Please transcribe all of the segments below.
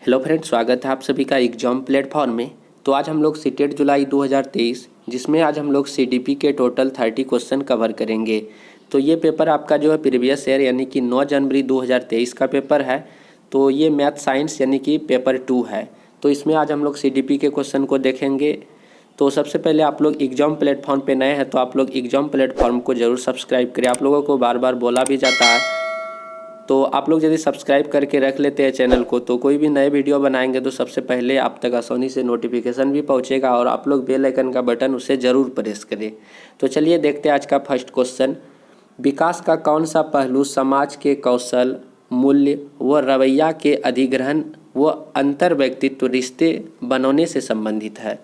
Hello friends, स्वागत है आप सभी का एग्जाम प्लेटफॉर्म में। तो आज हम लोग सीटेट जुलाई 2023 जिसमें आज हम लोग सीडीपी के टोटल 30 क्वेश्चन कवर करेंगे। तो ये पेपर आपका जो है प्रीवियस ईयर यानी कि 9 जनवरी 2023 का पेपर है। तो ये मैथ साइंस यानी कि पेपर 2 है। तो इसमें आज हम लोग सीडीपी के क्वेश्चन को देखेंगे। तो सबसे पहले आप लोग एग्जाम प्लेटफॉर्म पे नए हैं तो आप लोग एग्जाम प्लेटफॉर्म को ज़रूर सब्सक्राइब करें। आप लोगों को बार बार बोला भी जाता है, तो आप लोग यदि सब्सक्राइब करके रख लेते हैं चैनल को तो कोई भी नए वीडियो बनाएंगे तो सबसे पहले आप तक आसानी से नोटिफिकेशन भी पहुंचेगा और आप लोग बेल आइकन का बटन उसे ज़रूर प्रेस करें। तो चलिए देखते हैं आज का फर्स्ट क्वेश्चन। विकास का कौन सा पहलू समाज के कौशल, मूल्य व रवैया के अधिग्रहण व अंतर व्यक्तित्व रिश्ते बनाने से संबंधित है?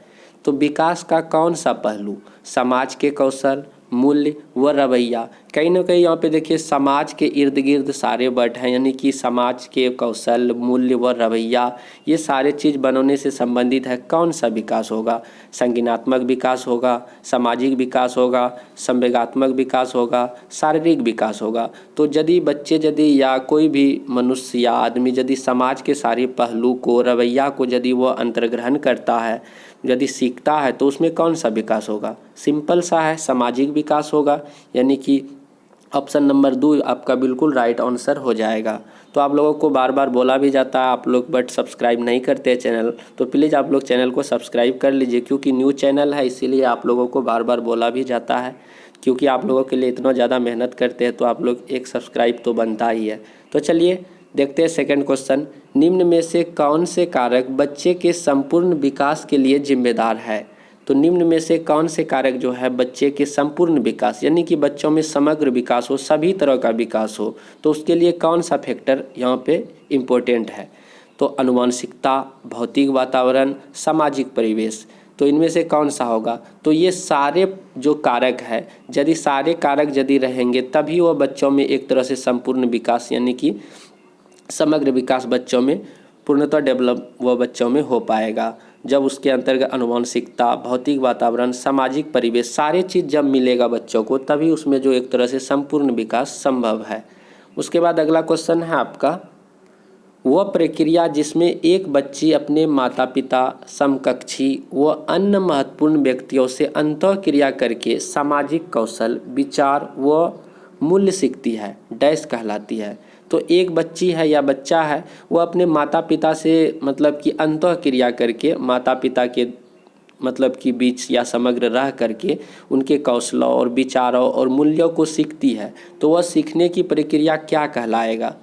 तो विकास का कौन सा पहलू समाज के कौशल, मूल्य व रवैया, कहीं ना कहीं यहाँ पे देखिए समाज के इर्द गिर्द सारे वर्ड हैं, यानी कि समाज के कौशल, मूल्य व रवैया ये सारे चीज़ बनाने से संबंधित है। कौन सा विकास होगा? संज्ञानात्मक विकास होगा, सामाजिक विकास होगा, संवेगात्मक विकास होगा, शारीरिक विकास होगा। तो यदि बच्चे या कोई भी मनुष्य या आदमी यदि समाज के सारे पहलू को, रवैया को यदि वो अंतर्ग्रहण करता है, यदि सीखता है तो उसमें कौन सा विकास होगा? सिंपल सा है, सामाजिक विकास होगा, यानी कि ऑप्शन नंबर 2 आपका बिल्कुल राइट आंसर हो जाएगा। तो आप लोगों को बार बार बोला भी जाता है, आप लोग बट सब्सक्राइब नहीं करते हैं चैनल, तो प्लीज़ आप लोग चैनल को सब्सक्राइब कर लीजिए, क्योंकि न्यू चैनल है इसीलिए आप लोगों को बार बार बोला भी जाता है। क्योंकि आप लोगों के लिए इतना ज़्यादा मेहनत करते हैं तो आप लोग एक सब्सक्राइब तो बनता ही है। तो चलिए देखते हैं सेकंड क्वेश्चन। निम्न में से कौन से कारक बच्चे के संपूर्ण विकास के लिए जिम्मेदार है? तो निम्न में से कौन से कारक जो है बच्चे के संपूर्ण विकास यानी कि बच्चों में समग्र विकास हो, सभी तरह का विकास हो, तो उसके लिए कौन सा फैक्टर यहाँ पे इम्पोर्टेंट है? तो आनुवंशिकता, भौतिक वातावरण, सामाजिक परिवेश, तो इनमें से कौन सा होगा? तो ये सारे जो कारक है, यदि सारे कारक यदि रहेंगे तभी वो बच्चों में एक तरह से संपूर्ण विकास यानी कि समग्र विकास बच्चों में पूर्णतः डेवलप वो बच्चों में हो पाएगा। जब उसके अंतर्गत आनुवंशिकता, भौतिक वातावरण, सामाजिक परिवेश सारे चीज़ जब मिलेगा बच्चों को तभी उसमें जो एक तरह से संपूर्ण विकास संभव है। उसके बाद अगला क्वेश्चन है आपका, वह प्रक्रिया जिसमें एक बच्ची अपने माता पिता, समकक्षी व अन्य महत्वपूर्ण व्यक्तियों से अंतःक्रिया करके सामाजिक कौशल, विचार व मूल्य सीखती है, डैश कहलाती है? तो एक बच्ची है या बच्चा है वो अपने माता पिता से मतलब कि अंतःक्रिया करके माता पिता के मतलब कि बीच या समग्र रह करके उनके कौशलों और विचारों और मूल्यों को सीखती है। तो वह सीखने की प्रक्रिया क्या कहलाएगा?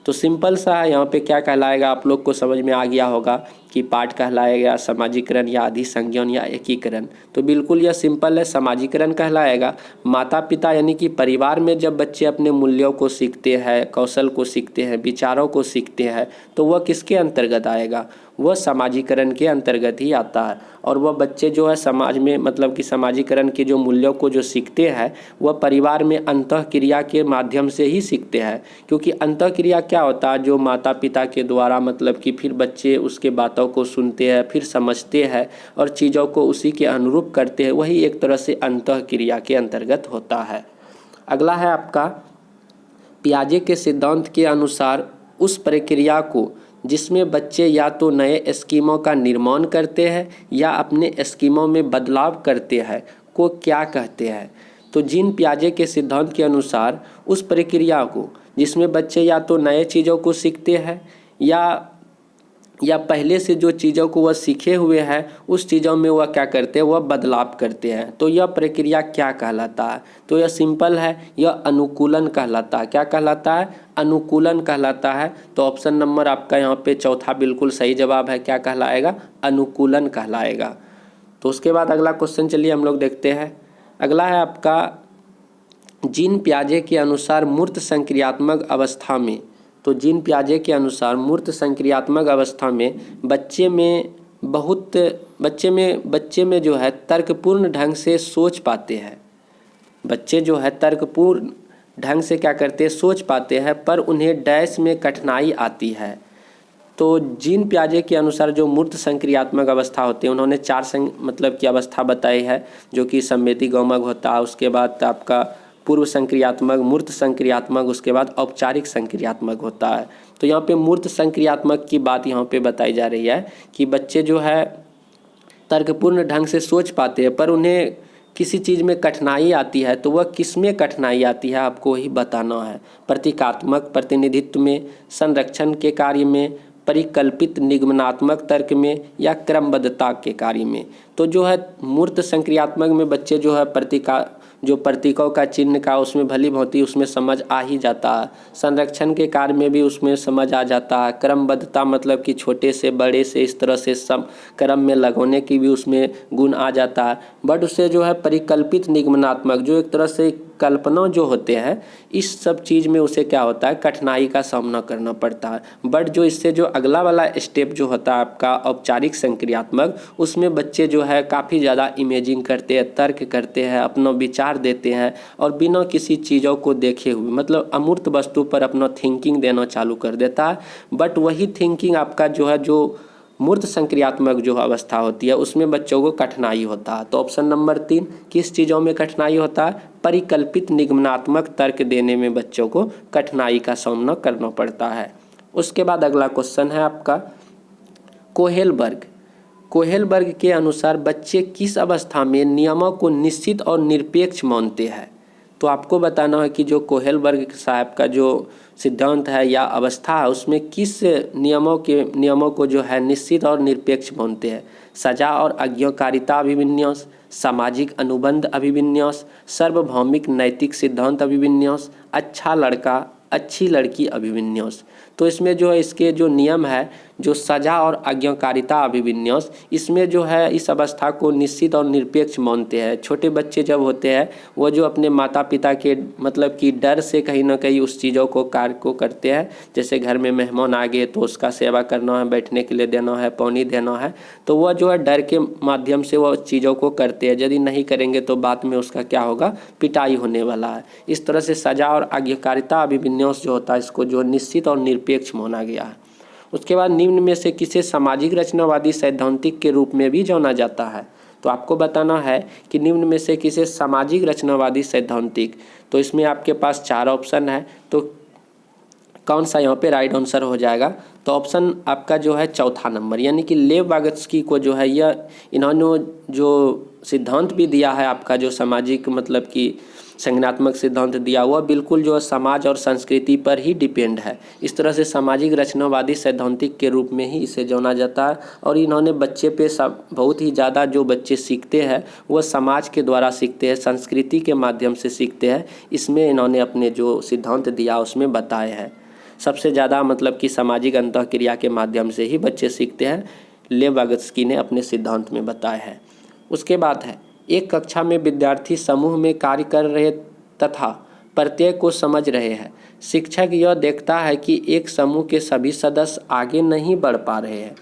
तो सिंपल सा है, यहाँ पे क्या कहलाएगा आप लोग को समझ में आ गया होगा कि पाठ कहलाएगा, समाजीकरण या अधिसंज्ञान या एकीकरण। तो बिल्कुल यह सिंपल है, समाजीकरण कहलाएगा। माता पिता यानी कि परिवार में जब बच्चे अपने मूल्यों को सीखते हैं, कौशल को सीखते हैं, विचारों को सीखते हैं तो वह किसके अंतर्गत आएगा? वह समाजीकरण के अंतर्गत ही आता है। और वह बच्चे जो है समाज में मतलब कि समाजीकरण के जो मूल्यों को जो सीखते हैं वह परिवार में अंतःक्रिया के माध्यम से ही सीखते हैं। क्योंकि अंतःक्रिया क्या होता है? जो माता पिता के द्वारा मतलब कि फिर बच्चे उसके बातों को सुनते हैं, फिर समझते हैं और चीज़ों को उसी के अनुरूप करते हैं, वही एक तरह से अंतःक्रिया के अंतर्गत होता है। अगला है आपका, पियाजे के सिद्धांत के अनुसार उस प्रक्रिया को जिसमें बच्चे या तो नए स्कीमों का निर्माण करते हैं या अपने स्कीमों में बदलाव करते हैं को क्या कहते हैं? तो जीन पियाजे के सिद्धांत के अनुसार उस प्रक्रिया को जिसमें बच्चे या तो नए चीज़ों को सीखते हैं या पहले से जो चीज़ों को वह सीखे हुए हैं उस चीज़ों में वह क्या करते हैं? वह बदलाव करते हैं। तो यह प्रक्रिया क्या कहलाता है? तो यह सिंपल है, यह अनुकूलन कहलाता है। क्या कहलाता है? अनुकूलन कहलाता है। तो ऑप्शन नंबर आपका यहाँ पे चौथा बिल्कुल सही जवाब है। क्या कहलाएगा? अनुकूलन कहलाएगा। तो उसके बाद अगला क्वेश्चन चलिए हम लोग देखते हैं। अगला है आपका, जीन पियाजे के अनुसार मूर्त संक्रियात्मक अवस्था में, तो जीन पियाजे के अनुसार मूर्त संक्रियात्मक अवस्था में बच्चे में जो है तर्कपूर्ण ढंग से सोच पाते हैं। बच्चे जो है तर्कपूर्ण ढंग से क्या करते हैं? सोच पाते हैं, पर उन्हें डैश में कठिनाई आती है। तो जीन पियाजे के अनुसार जो मूर्त संक्रियात्मक अवस्था होती है उन्होंने 4 मतलब की अवस्था बताई है, जो कि संवेदी गौमक होता है, उसके बाद आपका पूर्व संक्रियात्मक, मूर्त संक्रियात्मक, उसके बाद औपचारिक संक्रियात्मक होता है। तो यहाँ पे मूर्त संक्रियात्मक की बात यहाँ पे बताई जा रही है कि बच्चे जो है तर्कपूर्ण ढंग से सोच पाते हैं, पर उन्हें किसी चीज़ में कठिनाई आती है, तो वह किस में कठिनाई आती है आपको ही बताना है। प्रतीकात्मक प्रतिनिधित्व में, संरक्षण के कार्य में, परिकल्पित निगमनात्मक तर्क में, या क्रमबद्धता के कार्य में। तो जो है मूर्त संक्रियात्मक में बच्चे जो है प्रतीकों का चिन्ह का उसमें भली भांति उसमें समझ आ ही जाता है। संरक्षण के कार्य में भी उसमें समझ आ जाता है। क्रमबद्धता मतलब कि छोटे से बड़े से इस तरह से सब क्रम में लगने की भी उसमें गुण आ जाता है। बट उससे जो है परिकल्पित निगमनात्मक, जो एक तरह से कल्पना जो होते हैं, इस सब चीज़ में उसे क्या होता है, कठिनाई का सामना करना पड़ता है। बट जो इससे जो अगला वाला स्टेप जो होता है आपका औपचारिक संक्रियात्मक, उसमें बच्चे जो है काफ़ी ज़्यादा इमेजिंग करते हैं, तर्क करते हैं, अपना विचार देते हैं और बिना किसी चीज़ों को देखे हुए मतलब अमूर्त वस्तु पर अपना थिंकिंग देना चालू कर देता है। बट वही थिंकिंग आपका जो है जो मूर्त संक्रियात्मक जो अवस्था होती है उसमें बच्चों को कठिनाई होता है। तो ऑप्शन नंबर 3 किस चीज़ों में कठिनाई होता है, परिकल्पित निगमनात्मक तर्क देने में बच्चों को कठिनाई का सामना करना पड़ता है। उसके बाद अगला क्वेश्चन है आपका कोहेलबर्ग। कोहेलबर्ग के अनुसार बच्चे किस अवस्था में नियमों को निश्चित और निरपेक्ष मानते हैं। तो आपको बताना है कि जो कोहेलबर्ग साहब का जो सिद्धांत है या अवस्था है उसमें किस नियमों को जो है निश्चित और निरपेक्ष मानते हैं। सजा और आज्ञाकारिता अभिविन्यास, सामाजिक अनुबंध अभिविन्यास, सार्वभौमिक नैतिक सिद्धांत अभिविन्यास, अच्छा लड़का अच्छी लड़की अभिविन्यास। तो इसमें जो है इसके जो नियम है जो सजा और आज्ञाकारिता अभिविन्यास, इसमें जो है इस अवस्था को निश्चित और निरपेक्ष मानते हैं। छोटे बच्चे जब होते हैं वो जो अपने माता पिता के मतलब कि डर से कहीं ना कहीं उस चीज़ों को कार्य को करते हैं। जैसे घर में मेहमान आ गए तो उसका सेवा करना है, बैठने के लिए देना है, पानी देना है, तो वह जो है डर के माध्यम से वह चीज़ों को करते हैं। यदि नहीं करेंगे तो बाद में उसका क्या होगा, पिटाई होने वाला है। इस तरह से सजा और आज्ञाकारिता अभिविन्यास जो होता है इसको जो निश्चित और निरपेक्ष माना गया है। उसके बाद निम्न में से किसे सामाजिक रचनावादी सैद्धांतिक के रूप में भी जाना जाता है। तो आपको बताना है कि निम्न में से किसे सामाजिक रचनावादी सैद्धांतिक। तो इसमें आपके पास 4 ऑप्शन है, तो कौन सा यहाँ पे राइट आंसर हो जाएगा। तो ऑप्शन आपका जो है चौथा नंबर, यानी कि लेव वागत्स्की को जो है यह इन्होंने जो सिद्धांत भी दिया है आपका जो सामाजिक मतलब कि संज्ञानात्मक सिद्धांत दिया हुआ बिल्कुल जो समाज और संस्कृति पर ही डिपेंड है। इस तरह से सामाजिक रचनावादी सैद्धांतिक के रूप में ही इसे जाना जाता है। और इन्होंने बच्चे पे बहुत ही ज़्यादा जो बच्चे सीखते हैं वह समाज के द्वारा सीखते हैं, संस्कृति के माध्यम से सीखते हैं। इसमें इन्होंने अपने जो सिद्धांत दिया उसमें बताए हैं। सबसे ज़्यादा मतलब कि सामाजिक अंतःक्रिया के माध्यम से ही बच्चे सीखते हैं, लेव वागत्स्की ने अपने सिद्धांत में बताया है। उसके बाद है एक कक्षा में विद्यार्थी समूह में कार्य कर रहे तथा प्रत्येक को समझ रहे हैं। शिक्षक यह देखता है कि एक समूह के सभी सदस्य आगे नहीं बढ़ पा रहे हैं।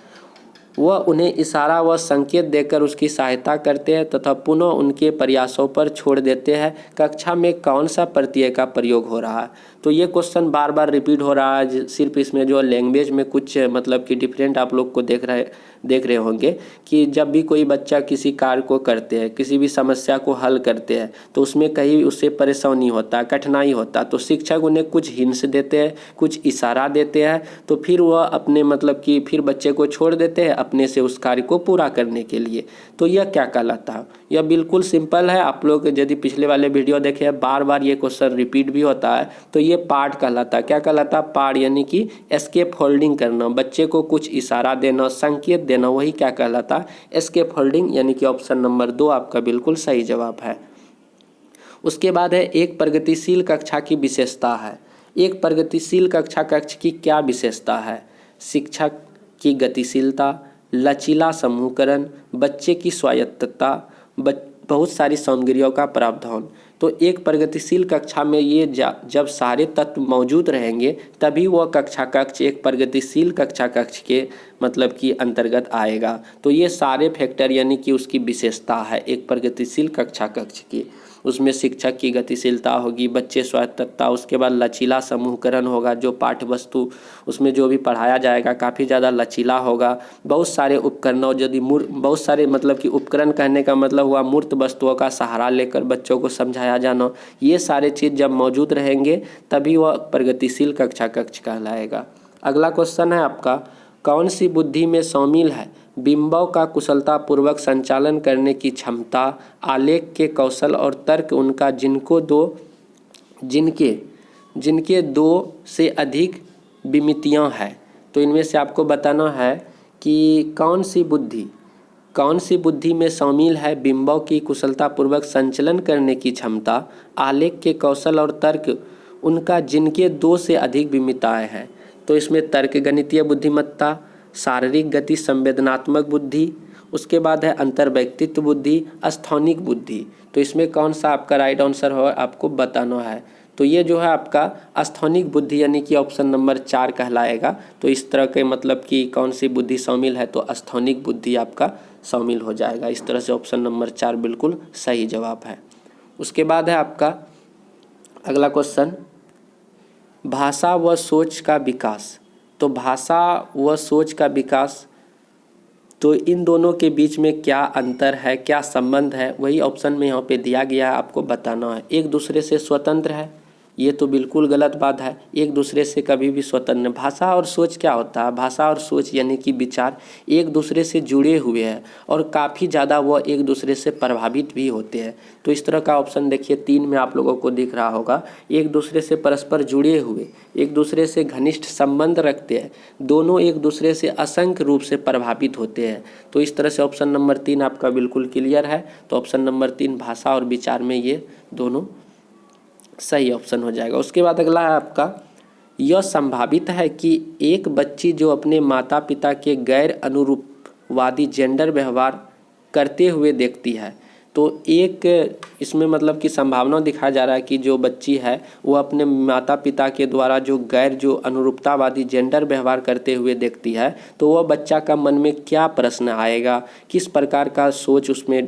वह उन्हें इशारा व संकेत देकर उसकी सहायता करते हैं तथा पुनः उनके प्रयासों पर छोड़ देते हैं। कक्षा में कौन सा प्रत्यय का प्रयोग हो रहा है। तो ये क्वेश्चन बार बार रिपीट हो रहा है। सिर्फ इसमें जो लैंग्वेज में कुछ मतलब कि डिफरेंट आप लोग को देख रहे होंगे कि जब भी कोई बच्चा किसी कार्य को करते हैं, किसी भी समस्या को हल करते हैं, तो उसमें कहीं उससे परेशानी होता, कठिनाई होता, तो शिक्षक उन्हें कुछ हिंट्स देते हैं, कुछ इशारा देते हैं, तो फिर वह अपने मतलब कि फिर बच्चे को छोड़ देते हैं अपने से उस कार्य को पूरा करने के लिए। तो यह क्या कहलाता है, यह बिल्कुल सिंपल है। आप लोग यदि पिछले वाले वीडियो देखे हैं, बार बार ये क्वेश्चन रिपीट भी होता है, तो ये पार्ट कहलाता है। क्या कहलाता है, पार्ट, यानी कि एस्केप होल्डिंग करना, बच्चे को कुछ इशारा देना, संकेत देना, वही क्या कहलाता है, एस्केप होल्डिंग, यानी कि ऑप्शन नंबर 2 आपका बिल्कुल सही जवाब है। उसके बाद है एक प्रगतिशील कक्षा की विशेषता है। एक प्रगतिशील कक्ष की क्या विशेषता है। शिक्षक की गतिशीलता, लचीला समूहकरण, बच्चे की स्वायत्तता, बहुत सारी सामग्रियों का प्रावधान। तो एक प्रगतिशील कक्षा में ये जब सारे तत्व मौजूद रहेंगे तभी वह कक्ष एक प्रगतिशील कक्ष के मतलब कि अंतर्गत आएगा। तो ये सारे फैक्टर यानी कि उसकी विशेषता है एक प्रगतिशील कक्ष की। उसमें शिक्षक की गतिशीलता होगी, बच्चे स्वायत्तता, उसके बाद लचीला समूहकरण होगा, जो पाठ्य वस्तु उसमें जो भी पढ़ाया जाएगा काफ़ी ज़्यादा लचीला होगा। बहुत सारे उपकरणों यदि बहुत सारे मतलब कि उपकरण कहने का मतलब हुआ मूर्त वस्तुओं का सहारा लेकर बच्चों को समझाया जाना, ये सारे चीज़ जब मौजूद रहेंगे तभी वह प्रगतिशील कक्षा कक्ष कहलाएगा। अगला क्वेश्चन है आपका, कौन सी बुद्धि में शामिल है बिंबों का कुशलतापूर्वक संचालन करने की क्षमता, आलेख के कौशल और तर्क उनका जिनके दो से अधिक विमितियाँ हैं। तो इनमें से आपको बताना है कि कौन सी बुद्धि में शामिल है बिंबों की कुशलतापूर्वक संचलन करने की क्षमता, आलेख के कौशल और तर्क उनका जिनके दो से अधिक विमिताएँ हैं। तो इसमें तर्क गणितीय बुद्धिमत्ता, शारीरिक गति संवेदनात्मक बुद्धि, उसके बाद है अंतर्वैयक्तित्व बुद्धि, स्थानिक बुद्धि। तो इसमें कौन सा आपका राइट आंसर हो आपको बताना है। तो ये जो है आपका स्थानिक बुद्धि यानी कि ऑप्शन नंबर 4 कहलाएगा। तो इस तरह के मतलब कि कौन सी बुद्धि शामिल है तो स्थानिक बुद्धि आपका शामिल हो जाएगा। इस तरह से ऑप्शन नंबर 4 बिल्कुल सही जवाब है। उसके बाद है आपका अगला क्वेश्चन, भाषा व सोच का विकास। तो भाषा व सोच का विकास, तो इन दोनों के बीच में क्या अंतर है, क्या संबंध है, वही ऑप्शन में यहाँ पे दिया गया है, आपको बताना है। एक दूसरे से स्वतंत्र है, ये तो बिल्कुल गलत बात है। एक दूसरे से कभी भी स्वतंत्र, भाषा और सोच क्या होता है, भाषा और सोच यानी कि विचार एक दूसरे से जुड़े हुए हैं और काफ़ी ज़्यादा वह एक दूसरे से प्रभावित भी होते हैं। तो इस तरह का ऑप्शन देखिए 3 में आप लोगों को दिख रहा होगा, एक दूसरे से परस्पर जुड़े हुए, एक दूसरे से घनिष्ठ संबंध रखते हैं, दोनों एक दूसरे से असंख्य रूप से प्रभावित होते हैं। तो इस तरह से ऑप्शन नंबर 3 आपका बिल्कुल क्लियर है। तो ऑप्शन नंबर 3 भाषा और विचार में ये दोनों सही ऑप्शन हो जाएगा। उसके बाद अगला है आपका, यह संभावित है कि एक बच्ची जो अपने माता पिता के गैर अनुरूपवादी जेंडर व्यवहार करते हुए देखती है, तो एक इसमें मतलब कि संभावना दिखाया जा रहा है कि जो बच्ची है वो अपने माता पिता के द्वारा जो अनुरूपतावादी जेंडर व्यवहार करते हुए देखती है, तो वह बच्चा का मन में क्या प्रश्न आएगा, किस प्रकार का सोच उसमें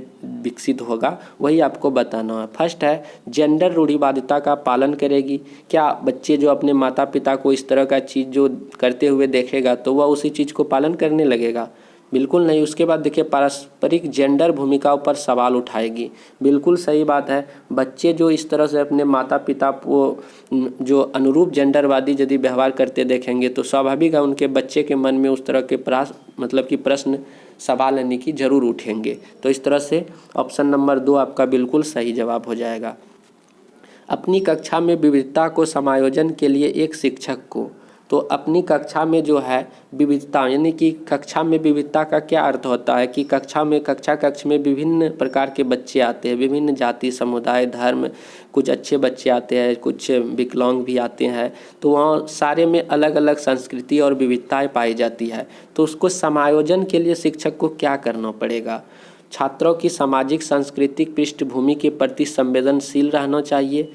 विकसित होगा, वही आपको बताना है। फर्स्ट है, जेंडर रूढ़िवादिता का पालन करेगी। क्या बच्चे जो अपने माता पिता को इस तरह का चीज़ जो करते हुए देखेगा तो वह उसी चीज़ को पालन करने लगेगा? बिल्कुल नहीं। उसके बाद देखिए, पारस्परिक जेंडर भूमिकाओं पर सवाल उठाएगी। बिल्कुल सही बात है। बच्चे जो इस तरह से अपने माता पिता को जो अनुरूप जेंडरवादी यदि व्यवहार करते देखेंगे तो स्वाभाविक है उनके बच्चे के मन में उस तरह के प्रश्न सवाल यानी कि जरूर उठेंगे। तो इस तरह से ऑप्शन नंबर 2 आपका बिल्कुल सही जवाब हो जाएगा। अपनी कक्षा में विविधता को समायोजन के लिए एक शिक्षक को, तो अपनी कक्षा में जो है विविधता यानी कि कक्षा में विविधता का क्या अर्थ होता है कि कक्षा कक्ष में विभिन्न प्रकार के बच्चे आते हैं, विभिन्न जाति समुदाय धर्म, कुछ अच्छे बच्चे आते हैं, कुछ विकलांग भी आते हैं। तो वहाँ सारे में अलग अलग संस्कृति और विविधताएं पाई जाती है। तो उसको समायोजन के लिए शिक्षक को क्या करना पड़ेगा? छात्रों की सामाजिक सांस्कृतिक पृष्ठभूमि के प्रति संवेदनशील रहना चाहिए।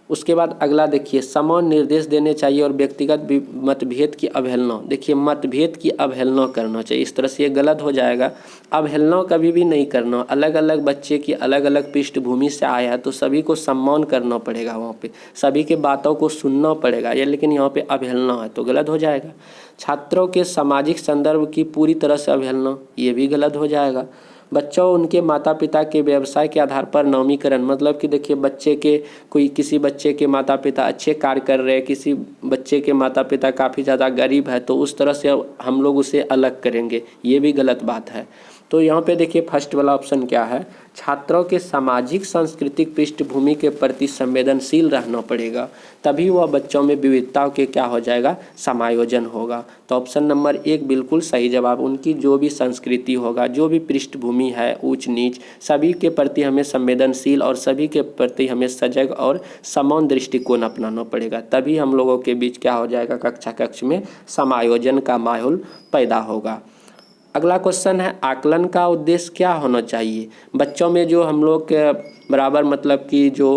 उसके बाद अगला देखिए, समान निर्देश देने चाहिए और व्यक्तिगत मतभेद की अवहेलना। देखिए, मतभेद की अवहेलना करना चाहिए, इस तरह से ये गलत हो जाएगा। अवहेलना कभी भी नहीं करना। अलग अलग बच्चे की अलग अलग पृष्ठभूमि से आया है तो सभी को सम्मान करना पड़ेगा, वहाँ पे सभी के बातों को सुनना पड़ेगा। ये लेकिन यहाँ पे अवहेलना है तो गलत हो जाएगा। छात्रों के सामाजिक संदर्भ की पूरी तरह से अवहेलना, ये भी गलत हो जाएगा। बच्चों उनके माता पिता के व्यवसाय के आधार पर नामीकरण, मतलब कि देखिए किसी बच्चे के माता पिता अच्छे कार्य कर रहे हैं, किसी बच्चे के माता पिता काफ़ी ज़्यादा गरीब है तो उस तरह से हम लोग उसे अलग करेंगे, ये भी गलत बात है। तो यहाँ पे देखिए फर्स्ट वाला ऑप्शन क्या है, छात्रों के सामाजिक सांस्कृतिक पृष्ठभूमि के प्रति संवेदनशील रहना पड़ेगा, तभी वह बच्चों में विविधताओं के क्या हो जाएगा, समायोजन होगा। तो ऑप्शन नंबर 1 बिल्कुल सही जवाब। उनकी जो भी संस्कृति होगा, जो भी पृष्ठभूमि है, ऊंच नीच, सभी के प्रति हमें संवेदनशील और सभी के प्रति हमें सजग और समान दृष्टिकोण अपनाना पड़ेगा, तभी हम लोगों के बीच क्या हो जाएगा, कक्षा कक्ष में समायोजन का माहौल पैदा होगा। अगला क्वेश्चन है, आकलन का उद्देश्य क्या होना चाहिए? बच्चों में जो हम लोग के बराबर मतलब कि जो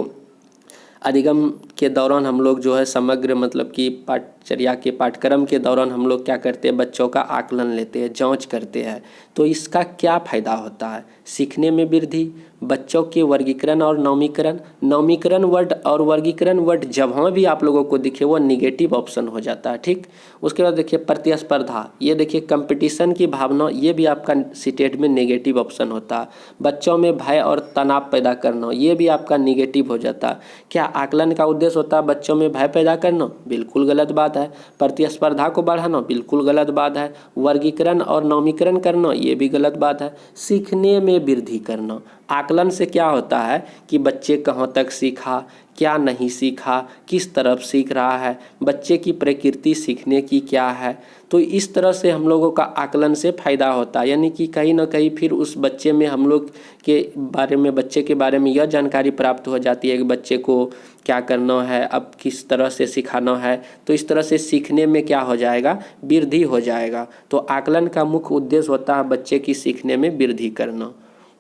अधिगम के दौरान हम लोग जो है समग्र मतलब कि पाठचर्या के पाठ्यक्रम के दौरान हम लोग क्या करते हैं, बच्चों का आकलन लेते हैं, जांच करते हैं। तो इसका क्या फ़ायदा होता है? सीखने में वृद्धि, बच्चों के वर्गीकरण और नवमीकरण। नवमीकरण वर्ड और वर्गीकरण वर्ड जहाँ भी आप लोगों को दिखे वो निगेटिव ऑप्शन हो जाता है, ठीक। उसके बाद देखिए प्रतिस्पर्धा, ये देखिए कंपटीशन की भावना, ये भी आपका सीटेट में नेगेटिव ऑप्शन होता है। बच्चों में भय और तनाव पैदा करना, ये भी आपका निगेटिव हो जाता है। क्या आकलन का उद्देश्य होता है बच्चों में भय पैदा करना? बिल्कुल गलत बात है। प्रतिस्पर्धा को बढ़ाना, बिल्कुल गलत बात है। वर्गीकरण और नवमीकरण करना, ये भी गलत बात है। सीखने में वृद्धि करना, आकलन से क्या होता है कि बच्चे कहाँ तक सीखा, क्या नहीं सीखा, किस तरफ सीख रहा है, बच्चे की प्रकृति सीखने की क्या है। तो इस तरह से हम लोगों का आकलन से फ़ायदा होता है, यानी कि कहीं ना कहीं फिर उस बच्चे में हम लोग के बारे में, बच्चे के बारे में यह जानकारी प्राप्त हो जाती है कि बच्चे को क्या करना है, अब किस तरह से सिखाना है। तो इस तरह से सीखने में क्या हो जाएगा, वृद्धि हो जाएगा। तो आकलन का मुख्य उद्देश्य होता है बच्चे की सीखने में वृद्धि करना।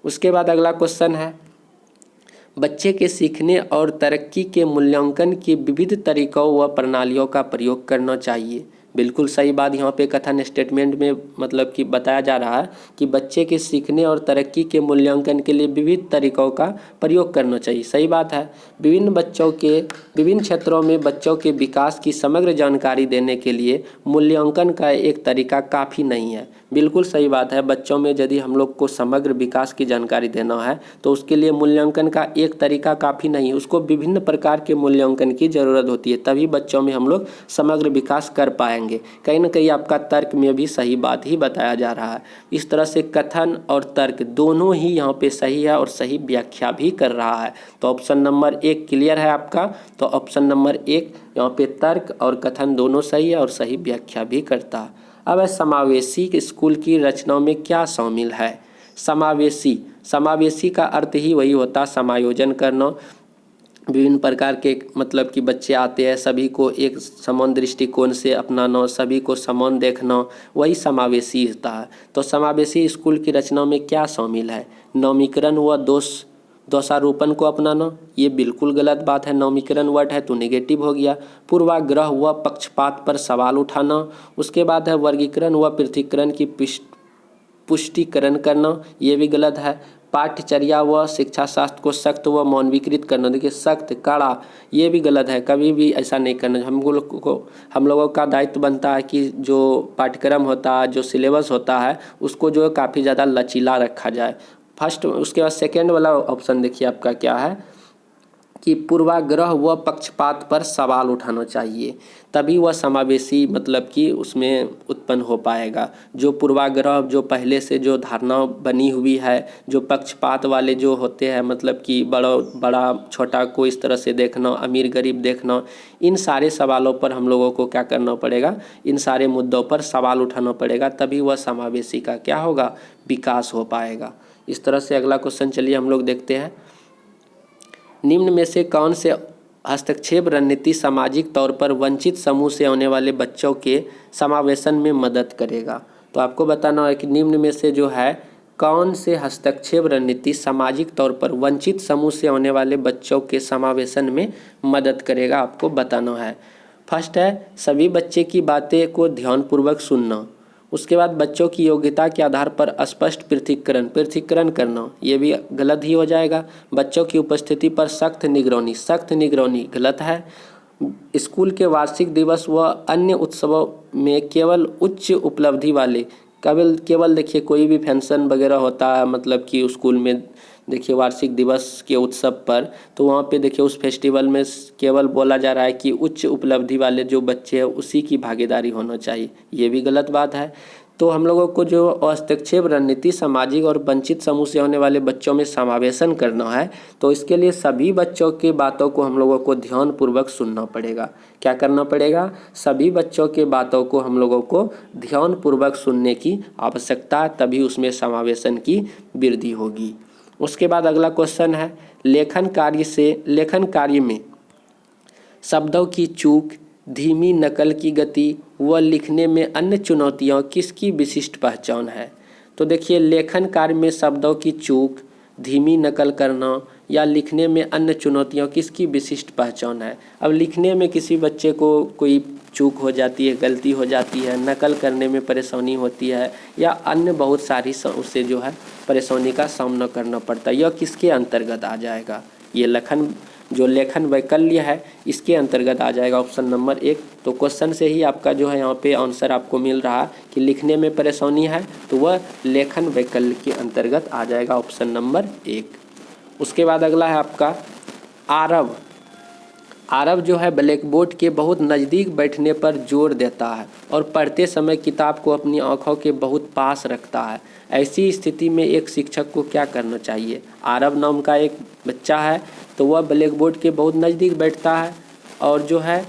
उसके बाद अगला क्वेश्चन है, बच्चे के सीखने और तरक्की के मूल्यांकन की विविध तरीकों व प्रणालियों का प्रयोग करना चाहिए। बिल्कुल सही बात यहाँ पे कथन स्टेटमेंट में मतलब कि बताया जा रहा है कि बच्चे के सीखने और तरक्की के मूल्यांकन के लिए विविध तरीकों का प्रयोग करना चाहिए। सही बात है। विभिन्न क्षेत्रों में बच्चों के विकास की समग्र जानकारी देने के लिए मूल्यांकन का एक तरीका काफ़ी नहीं है। बिल्कुल सही बात है। बच्चों में यदि हम लोग को समग्र विकास की जानकारी देना है तो उसके लिए मूल्यांकन का एक तरीका काफ़ी नहीं है, उसको विभिन्न प्रकार के मूल्यांकन की ज़रूरत होती है, तभी बच्चों में हम लोग समग्र विकास कर पाएंगे। कहीं ना कहीं आपका तर्क में भी सही बात ही बताया जा रहा है। इस तरह से कथन और तर्क दोनों ही यहाँ पे सही है और सही व्याख्या भी कर रहा है। तो ऑप्शन नंबर 1 क्लियर है आपका। तो ऑप्शन नंबर 1 यहाँ पे तर्क और कथन दोनों सही है और सही व्याख्या भी करता है। अब समावेशी स्कूल की रचनाओं में क्या शामिल है? समावेशी का अर्थ ही वही होता है समायोजन करना। विभिन्न प्रकार के मतलब कि बच्चे आते हैं, सभी को एक समान दृष्टिकोण से अपनाना, सभी को समान देखना, वही समावेशी होता है। तो समावेशी स्कूल की रचनाओं में क्या शामिल है? नवमीकरण व दोषारोपण को अपनाना, ये बिल्कुल गलत बात है। नवमीकरण वर्ड है तो नेगेटिव हो गया। पूर्वाग्रह व पक्षपात पर सवाल उठाना। उसके बाद है वर्गीकरण व पृथक्करण की पुष्टिकरण करना, ये भी गलत है। पाठ्यचर्या व शिक्षा शास्त्र को सख्त व मानवीकृत करना, देखिए सख्त कड़ा, ये भी गलत है। कभी भी ऐसा नहीं करना। हम लोगों का दायित्व बनता है कि जो पाठ्यक्रम होता है, जो सिलेबस होता है, उसको जो है काफ़ी ज़्यादा लचीला रखा जाए। फर्स्ट, उसके बाद सेकेंड वाला ऑप्शन देखिए आपका क्या है कि पूर्वाग्रह व पक्षपात पर सवाल उठाना चाहिए, तभी वह समावेशी मतलब कि उसमें उत्पन्न हो पाएगा। जो पूर्वाग्रह, जो पहले से जो धारणा बनी हुई है, जो पक्षपात वाले जो होते हैं मतलब कि बड़ा छोटा को इस तरह से देखना, अमीर गरीब देखना, इन सारे सवालों पर हम लोगों को क्या करना पड़ेगा, इन सारे मुद्दों पर सवाल उठाना पड़ेगा, तभी वह समावेशी का क्या होगा, विकास हो पाएगा। इस तरह से अगला क्वेश्चन चलिए हम लोग देखते हैं। निम्न में से कौन से हस्तक्षेप रणनीति सामाजिक तौर पर वंचित समूह से आने वाले बच्चों के समावेशन में मदद करेगा? तो आपको बताना है कि निम्न में से जो है कौन से हस्तक्षेप रणनीति सामाजिक तौर पर वंचित समूह से आने वाले बच्चों के समावेशन में मदद करेगा, आपको बताना है। फर्स्ट है सभी बच्चे की बातें को ध्यानपूर्वक सुनना। उसके बाद बच्चों की योग्यता के आधार पर स्पष्ट पृथक्करण करना, ये भी गलत ही हो जाएगा। बच्चों की उपस्थिति पर सख्त निगरानी गलत है। स्कूल के वार्षिक दिवस व अन्य उत्सवों में केवल उच्च उपलब्धि वाले केवल देखिए कोई भी फंक्शन वगैरह होता है मतलब कि स्कूल में देखिए वार्षिक दिवस के उत्सव पर, तो वहाँ पे देखिए उस फेस्टिवल में केवल बोला जा रहा है कि उच्च उपलब्धि वाले जो बच्चे हैं उसी की भागीदारी होना चाहिए, ये भी गलत बात है। तो हम लोगों को जो हस्तक्षेप रणनीति सामाजिक और वंचित समूह से होने वाले बच्चों में समावेशन करना है, तो इसके लिए सभी बच्चों की बातों को हम लोगों को ध्यानपूर्वक सुनना पड़ेगा। क्या करना पड़ेगा? सभी बच्चों के बातों को हम लोगों को ध्यानपूर्वक सुनने की आवश्यकता, तभी उसमें समावेशन की वृद्धि होगी। उसके बाद अगला क्वेश्चन है लेखन कार्य में शब्दों की चूक, धीमी नकल की गति व लिखने में अन्य चुनौतियाँ किसकी विशिष्ट पहचान है? तो देखिए लेखन कार्य में शब्दों की चूक, धीमी नकल करना या लिखने में अन्य चुनौतियों किसकी विशिष्ट पहचान है। अब लिखने में किसी बच्चे को कोई चूक हो जाती है, गलती हो जाती है, नकल करने में परेशानी होती है या अन्य बहुत सारी उससे जो है परेशानी का सामना करना पड़ता है, यह किसके अंतर्गत आ जाएगा। ये लेखन वैकल्य है, इसके अंतर्गत आ जाएगा ऑप्शन नंबर 1। तो क्वेश्चन से ही आपका जो है यहाँ पे आंसर आपको मिल रहा कि लिखने में परेशानी है तो वह लेखन वैकल्य के अंतर्गत आ जाएगा ऑप्शन नंबर 1। उसके बाद अगला है आपका आरव। आरव जो है ब्लैक बोर्ड के बहुत नज़दीक बैठने पर जोर देता है और पढ़ते समय किताब को अपनी आँखों के बहुत पास रखता है। ऐसी स्थिति में एक शिक्षक को क्या करना चाहिए। आरव नाम का एक बच्चा है, तो वह ब्लैक बोर्ड के बहुत नज़दीक बैठता है और जो है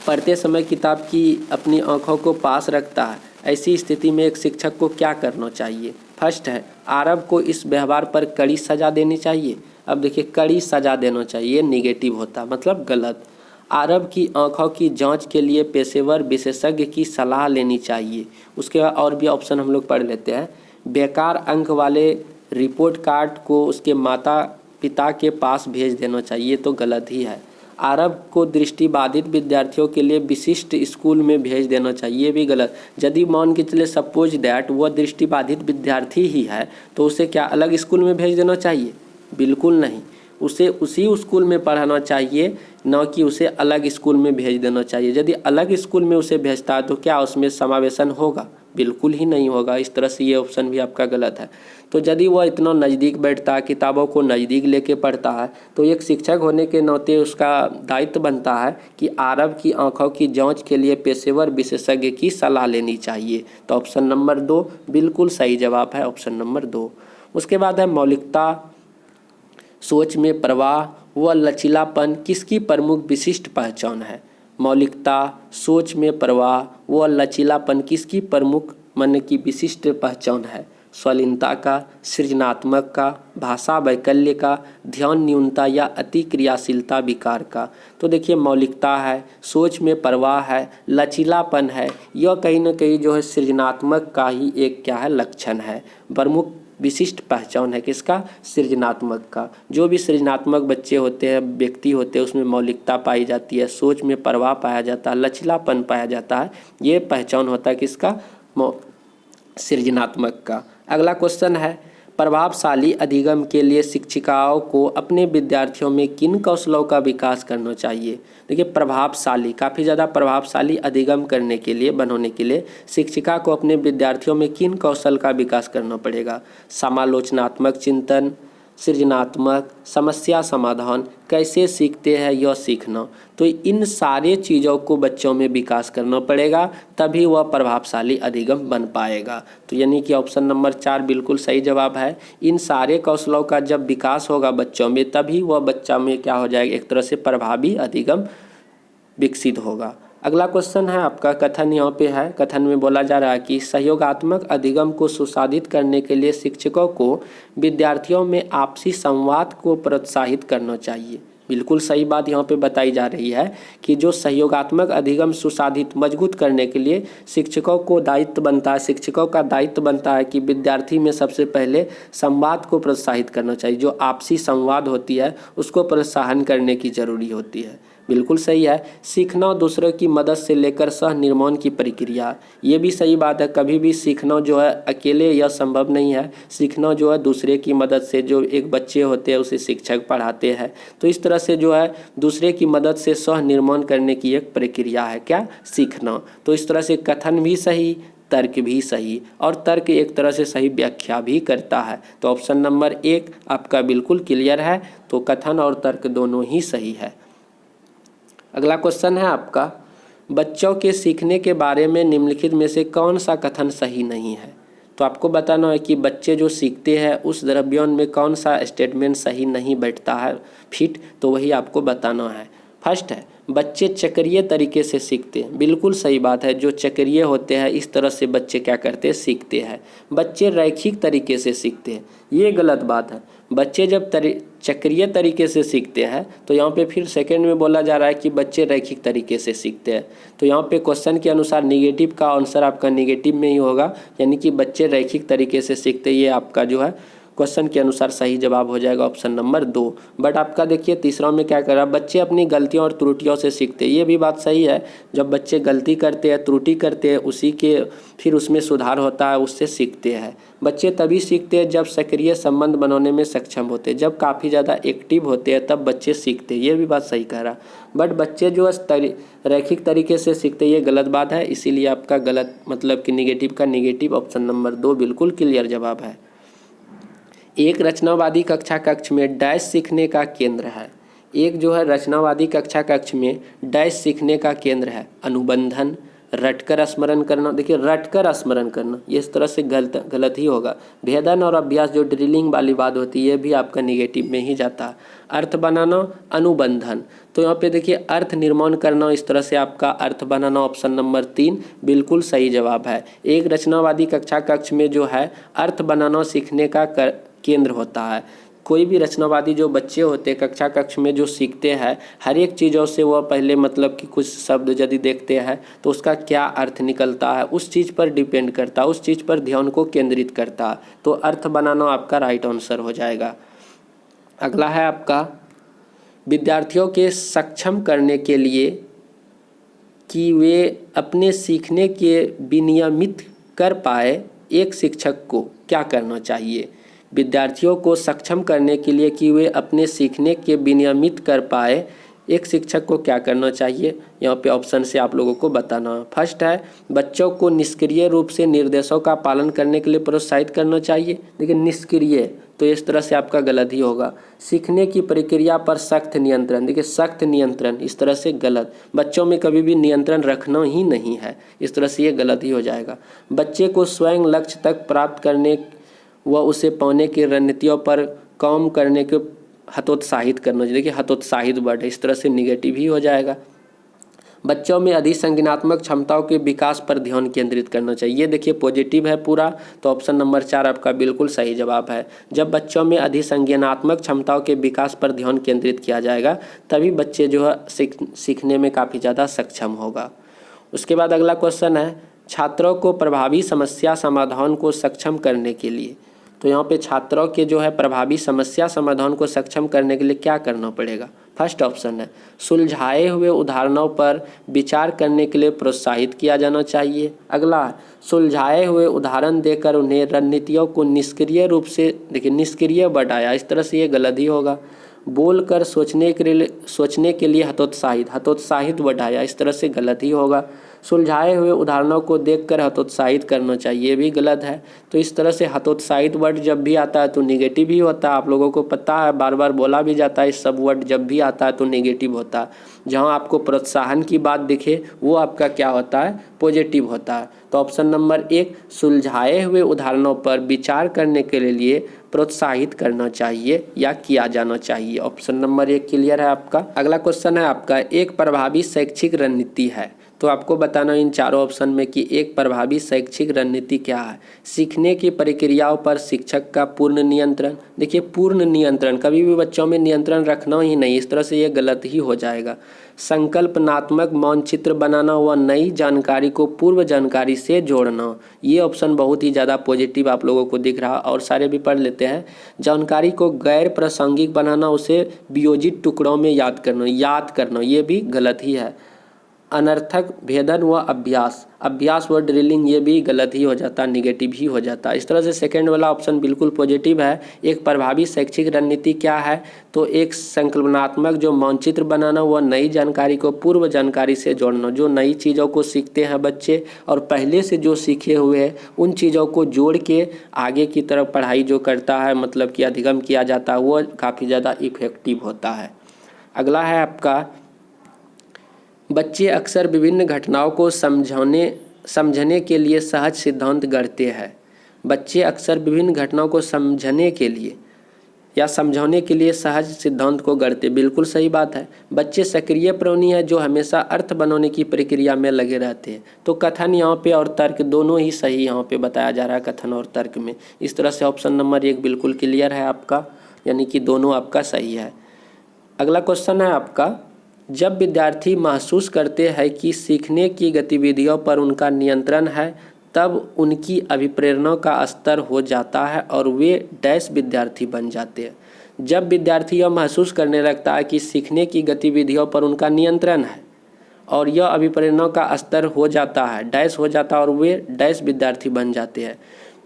पढ़ते समय किताब की अपनी आँखों को पास रखता है। ऐसी स्थिति में एक शिक्षक को क्या करना चाहिए। फर्स्ट है, आरव को इस व्यवहार पर कड़ी सज़ा देनी चाहिए। अब देखिए, कड़ी सज़ा देना चाहिए निगेटिव होता, मतलब गलत। आरव की आँखों की जांच के लिए पेशेवर विशेषज्ञ की सलाह लेनी चाहिए। उसके बाद और भी ऑप्शन हम लोग पढ़ लेते हैं। बेकार अंक वाले रिपोर्ट कार्ड को उसके माता पिता के पास भेज देना चाहिए, तो गलत ही है। आरव को दृष्टिबाधित विद्यार्थियों के लिए विशिष्ट स्कूल में भेज देना चाहिए, भी गलत। यदि मान के चले सपोज दैट वह दृष्टिबाधित विद्यार्थी ही है तो उसे क्या अलग स्कूल में भेज देना चाहिए। बिल्कुल नहीं, उसे उसी स्कूल में पढ़ाना चाहिए, न कि उसे अलग स्कूल में भेज देना चाहिए। यदि अलग स्कूल में उसे भेजता है तो क्या उसमें समावेशन होगा। बिल्कुल ही नहीं होगा। इस तरह से ये ऑप्शन भी आपका गलत है। तो यदि वह इतना नज़दीक बैठता है, किताबों को नज़दीक लेके पढ़ता है, तो एक शिक्षक होने के नाते उसका दायित्व बनता है कि आरव की आंखों की जांच के लिए पेशेवर विशेषज्ञ की सलाह लेनी चाहिए। तो ऑप्शन नंबर 2 बिल्कुल सही जवाब है, ऑप्शन नंबर 2। उसके बाद है मौलिकता, सोच में प्रवाह व लचीलापन किसकी प्रमुख विशिष्ट पहचान है। मौलिकता, सोच में प्रवाह व लचीलापन किसकी प्रमुख मन की विशिष्ट पहचान है। स्वलीनता का, सृजनात्मक का, भाषा वैकल्य का, ध्यान न्यूनता या अति क्रियाशीलता विकार का। तो देखिए, मौलिकता है, सोच में प्रवाह है, लचीलापन है, यह कहीं ना कहीं जो है सृजनात्मक का ही एक क्या है लक्षण है। प्रमुख विशिष्ट पहचान है किसका, सृजनात्मक का। जो भी सृजनात्मक बच्चे होते हैं, व्यक्ति होते हैं, उसमें मौलिकता पाई जाती है, सोच में प्रवाह पाया जाता है, लचीलापन पाया जाता है। ये पहचान होता है किसका, सृजनात्मक का। अगला क्वेश्चन है, प्रभावशाली अधिगम के लिए शिक्षिकाओं को अपने विद्यार्थियों में किन कौशलों का विकास करना चाहिए। देखिए, प्रभावशाली, काफ़ी ज़्यादा प्रभावशाली अधिगम करने के लिए, बनाने के लिए शिक्षिका को अपने विद्यार्थियों में किन कौशल का विकास करना पड़ेगा। समालोचनात्मक चिंतन, सृजनात्मक, समस्या समाधान, कैसे सीखते हैं यह सीखना। तो इन सारे चीज़ों को बच्चों में विकास करना पड़ेगा, तभी वह प्रभावशाली अधिगम बन पाएगा। तो यानी कि ऑप्शन नंबर 4 बिल्कुल सही जवाब है। इन सारे कौशलों का जब विकास होगा बच्चों में, तभी वह बच्चा में क्या हो जाएगा, एक तरह से प्रभावी अधिगम विकसित होगा। अगला क्वेश्चन है आपका, कथन यहाँ पे है। कथन में बोला जा रहा है कि सहयोगात्मक अधिगम को सुसाधित करने के लिए शिक्षकों को विद्यार्थियों में आपसी संवाद को प्रोत्साहित करना चाहिए। बिल्कुल सही बात यहाँ पे बताई जा रही है कि जो सहयोगात्मक अधिगम सुसाधित मजबूत करने के लिए शिक्षकों को दायित्व बनता है, शिक्षकों का दायित्व बनता है कि विद्यार्थी में सबसे पहले संवाद को प्रोत्साहित करना चाहिए। जो आपसी संवाद होती है उसको प्रोत्साहन करने की जरूरी होती है। बिल्कुल सही है। सीखना दूसरों की मदद से लेकर सह निर्माण की प्रक्रिया, ये भी सही बात है। कभी भी सीखना जो है अकेले यह संभव नहीं है। सीखना जो है दूसरे की मदद से, जो एक बच्चे होते हैं उसे शिक्षक पढ़ाते हैं, तो इस तरह से जो है दूसरे की मदद से सह निर्माण करने की एक प्रक्रिया है क्या, सीखना। तो इस तरह से कथन भी सही, तर्क भी सही, और तर्क एक तरह से सही व्याख्या भी करता है। तो ऑप्शन नंबर 1 आपका बिल्कुल क्लियर है। तो कथन और तर्क दोनों ही सही है। अगला क्वेश्चन है आपका, बच्चों के सीखने के बारे में निम्नलिखित में से कौन सा कथन सही नहीं है। तो आपको बताना है कि बच्चे जो सीखते हैं उस द्रव्यमान में कौन सा स्टेटमेंट सही नहीं बैठता है, फिट, तो वही आपको बताना है। फर्स्ट है, बच्चे चक्रीय तरीके से सीखते हैं। बिल्कुल सही बात है। जो चक्रीय होते हैं इस तरह से बच्चे क्या करते हैं, सीखते हैं। बच्चे रैखिक तरीके से सीखते हैं, ये गलत बात है। बच्चे जब चक्रीय तरीके से सीखते हैं तो यहाँ पे फिर सेकंड में बोला जा रहा है कि बच्चे रैखिक तरीके से सीखते हैं। तो यहाँ पे क्वेश्चन के अनुसार निगेटिव का आंसर आपका निगेटिव में ही होगा, यानी कि बच्चे रैखिक तरीके से सीखते हैं, ये आपका जो है क्वेश्चन के अनुसार सही जवाब हो जाएगा ऑप्शन नंबर 2। बट आपका देखिए तीसरा में क्या कर रहा है, बच्चे अपनी गलतियों और त्रुटियों से सीखते हैं। ये भी बात सही है, जब बच्चे गलती करते हैं, त्रुटि करते हैं, उसी के फिर उसमें सुधार होता है, उससे सीखते हैं। बच्चे तभी सीखते हैं जब सक्रिय संबंध बनाने में सक्षम होते हैं, जब काफ़ी ज़्यादा एक्टिव होते हैं तब बच्चे सीखते हैं। ये भी बात सही कह रहा। बट बच्चे जो रैखिक तरीके से सीखते हैं, ये गलत बात है, इसीलिए आपका गलत मतलब कि निगेटिव का निगेटिव ऑप्शन नंबर 2 बिल्कुल क्लियर जवाब है। एक रचनावादी कक्षा कक्ष में डैश सीखने का केंद्र है। एक जो है रचनावादी कक्षा कक्ष में डैश सीखने का केंद्र है। अनुबंधन, रटकर स्मरण करना। देखिए रटकर स्मरण करना ये इस तरह से गलत ही होगा। भेदन और अभ्यास जो ड्रिलिंग वाली बात होती है, ये भी आपका निगेटिव में ही जाता है। अर्थ बनाना, अनुबंधन, तो यहाँ पे देखिए अर्थ निर्माण करना, इस तरह से आपका अर्थ बनाना ऑप्शन नंबर 3 बिल्कुल सही जवाब है। एक रचनावादी कक्षा कक्ष में जो है अर्थ बनाना सीखने का केंद्र होता है। कोई भी रचनावादी जो बच्चे होते हैं कक्षा कक्ष में जो सीखते हैं, हर एक चीज़ों से वह पहले मतलब कि कुछ शब्द यदि देखते हैं तो उसका क्या अर्थ निकलता है उस चीज़ पर डिपेंड करता है, उस चीज़ पर ध्यान को केंद्रित करता है। तो अर्थ बनाना आपका राइट आंसर हो जाएगा। अगला है आपका, विद्यार्थियों के सक्षम करने के लिए कि वे अपने सीखने के विनियमित कर पाए, एक शिक्षक को क्या करना चाहिए। विद्यार्थियों को सक्षम करने के लिए कि वे अपने सीखने के विनियमित कर पाए, एक शिक्षक को क्या करना चाहिए। यहाँ पे ऑप्शन से आप लोगों को बताना। फर्स्ट है, बच्चों को निष्क्रिय रूप से निर्देशों का पालन करने के लिए प्रोत्साहित करना चाहिए। देखिए निष्क्रिय तो इस तरह से आपका गलत ही होगा। सीखने की प्रक्रिया पर सख्त नियंत्रण, देखिए सख्त नियंत्रण इस तरह से गलत। बच्चों में कभी भी नियंत्रण रखना ही नहीं है, इस तरह से ये गलत ही हो जाएगा। बच्चे को स्वयं लक्ष्य तक प्राप्त करने व उसे पाने की रणनीतियों पर काम करने के हतोत्साहित करना चाहिए। देखिए हतोत्साहित वर्ड है, इस तरह से निगेटिव ही हो जाएगा। बच्चों में अधिसंज्ञानात्मक क्षमताओं के विकास पर ध्यान केंद्रित करना चाहिए। ये देखिए पॉजिटिव है पूरा, तो ऑप्शन नंबर 4 आपका बिल्कुल सही जवाब है। जब बच्चों में अधिसंज्ञानात्मक क्षमताओं के विकास पर ध्यान केंद्रित किया जाएगा तभी बच्चे जो है सीखने में काफ़ी ज़्यादा सक्षम होगा। उसके बाद अगला क्वेश्चन है, छात्रों को प्रभावी समस्या समाधान को सक्षम करने के लिए, तो यहाँ पे छात्रों के जो है प्रभावी समस्या समाधान को सक्षम करने के लिए क्या करना पड़ेगा। फर्स्ट ऑप्शन है, सुलझाए हुए उदाहरणों पर विचार करने के लिए प्रोत्साहित किया जाना चाहिए। अगला, सुलझाए हुए उदाहरण देकर उन्हें रणनीतियों को निष्क्रिय रूप से, देखिए निष्क्रिय बढ़ाया, इस तरह से ये गलत ही होगा। बोलकर सोचने के लिए हतोत्साहित बढ़ाया, इस तरह से गलत ही होगा। सुलझाए हुए उदाहरणों को देखकर हतोत्साहित करना चाहिए, ये भी गलत है। तो इस तरह से हतोत्साहित वर्ड जब भी आता है तो नेगेटिव ही होता है। आप लोगों को पता है, बार बार बोला भी जाता है, सब वर्ड जब भी आता है तो नेगेटिव होता है। जहां आपको प्रोत्साहन की बात दिखे वो आपका क्या होता है, पॉजिटिव होता है। तो ऑप्शन नंबर 1, सुलझाए हुए उदाहरणों पर विचार करने के लिए प्रोत्साहित करना चाहिए या किया जाना चाहिए। ऑप्शन नंबर 1 क्लियर है आपका। अगला क्वेश्चन है आपका, एक प्रभावी शैक्षिक रणनीति है, तो आपको बताना इन चारों ऑप्शन में कि एक प्रभावी शैक्षिक रणनीति क्या है। सीखने की प्रक्रियाओं पर शिक्षक का पूर्ण नियंत्रण, देखिए पूर्ण नियंत्रण, कभी भी बच्चों में नियंत्रण रखना ही नहीं, इस तरह से ये गलत ही हो जाएगा। संकल्पनात्मक मानचित्र बनाना व नई जानकारी को पूर्व जानकारी से जोड़ना, ये ऑप्शन बहुत ही ज़्यादा पॉजिटिव आप लोगों को दिख रहा, और सारे भी पढ़ लेते हैं। जानकारी को गैर प्रासंगिक बनाना, उसे वियोजित टुकड़ों में याद करना, ये भी गलत ही है। अनर्थक भेदन व अभ्यास व ड्रिलिंग, ये भी गलत ही हो जाता, निगेटिव ही हो जाता। इस तरह से सेकंड वाला ऑप्शन बिल्कुल पॉजिटिव है। एक प्रभावी शैक्षिक रणनीति क्या है, तो एक संकल्पनात्मक जो मानचित्र बनाना व नई जानकारी को पूर्व जानकारी से जोड़ना, जो नई चीज़ों को सीखते हैं बच्चे और पहले से जो सीखे हुए हैं उन चीज़ों को जोड़ के आगे की तरफ पढ़ाई जो करता है, मतलब कि अधिगम किया जाता है, वो काफ़ी ज़्यादा इफेक्टिव होता है। अगला है आपका, बच्चे अक्सर विभिन्न घटनाओं को समझने के लिए सहज सिद्धांत गढ़ते हैं। बच्चे अक्सर विभिन्न घटनाओं को समझने के लिए या समझाने के लिए सहज सिद्धांत को गढ़ते, बिल्कुल सही बात है। बच्चे सक्रिय प्राणी है जो हमेशा अर्थ बनाने की प्रक्रिया में लगे रहते हैं। तो कथन यहाँ पे और तर्क दोनों ही सही यहाँ पे बताया जा रहा है, कथन और तर्क में। इस तरह से ऑप्शन नंबर 1 बिल्कुल क्लियर है आपका, यानी कि दोनों आपका सही है। अगला क्वेश्चन है आपका, जब विद्यार्थी महसूस करते हैं कि सीखने की गतिविधियों पर उनका नियंत्रण है तब उनकी अभिप्रेरणा का स्तर हो जाता है और वे डैश विद्यार्थी बन जाते हैं। जब विद्यार्थी यह महसूस करने लगता है कि सीखने की गतिविधियों पर उनका नियंत्रण है और यह अभिप्रेरणा का स्तर हो जाता है, डैश हो जाता है और वे डैश विद्यार्थी बन जाते हैं।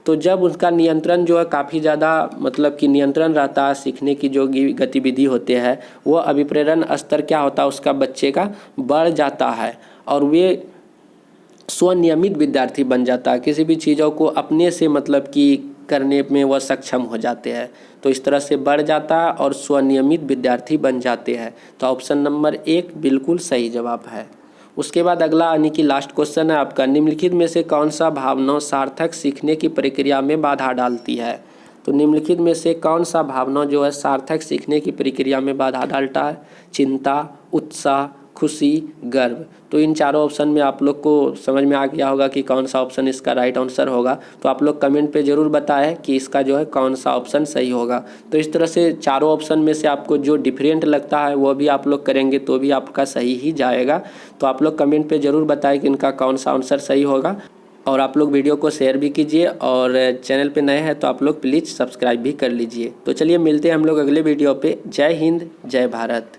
तो जब उसका नियंत्रण जो है काफ़ी ज़्यादा मतलब कि नियंत्रण रहता है, सीखने की जो गतिविधि होते हैं वो अभिप्रेरण स्तर क्या होता है उसका बच्चे का बढ़ जाता है और वे स्वनियमित विद्यार्थी बन जाता है। किसी भी चीज़ों को अपने से मतलब कि करने में वह सक्षम हो जाते हैं। तो इस तरह से बढ़ जाता है और स्वनियमित विद्यार्थी बन जाते हैं। तो ऑप्शन नंबर 1 बिल्कुल सही जवाब है। उसके बाद अगला यानी कि लास्ट क्वेश्चन है आपका, निम्नलिखित में से कौन सा भावना सार्थक सीखने की प्रक्रिया में बाधा डालती है। तो निम्नलिखित में से कौन सा भावना जो है सार्थक सीखने की प्रक्रिया में बाधा डालता है। चिंता, उत्साह, खुशी, गर्व। तो इन चारों ऑप्शन में आप लोग को समझ में आ गया होगा कि कौन सा ऑप्शन इसका राइट आंसर होगा। तो आप लोग कमेंट पे ज़रूर बताएं कि इसका जो है कौन सा ऑप्शन सही होगा। तो इस तरह से चारों ऑप्शन में से आपको जो डिफरेंट लगता है वो भी आप लोग करेंगे तो भी आपका सही ही जाएगा। तो आप लोग कमेंट पे ज़रूर बताएं कि इनका कौन सा आंसर सही होगा। और आप लोग वीडियो को शेयर भी कीजिए और चैनल पे नए हैं तो आप लोग प्लीज़ सब्सक्राइब भी कर लीजिए। तो चलिए मिलते हैं हम लोग अगले वीडियो पे। जय हिंद, जय भारत।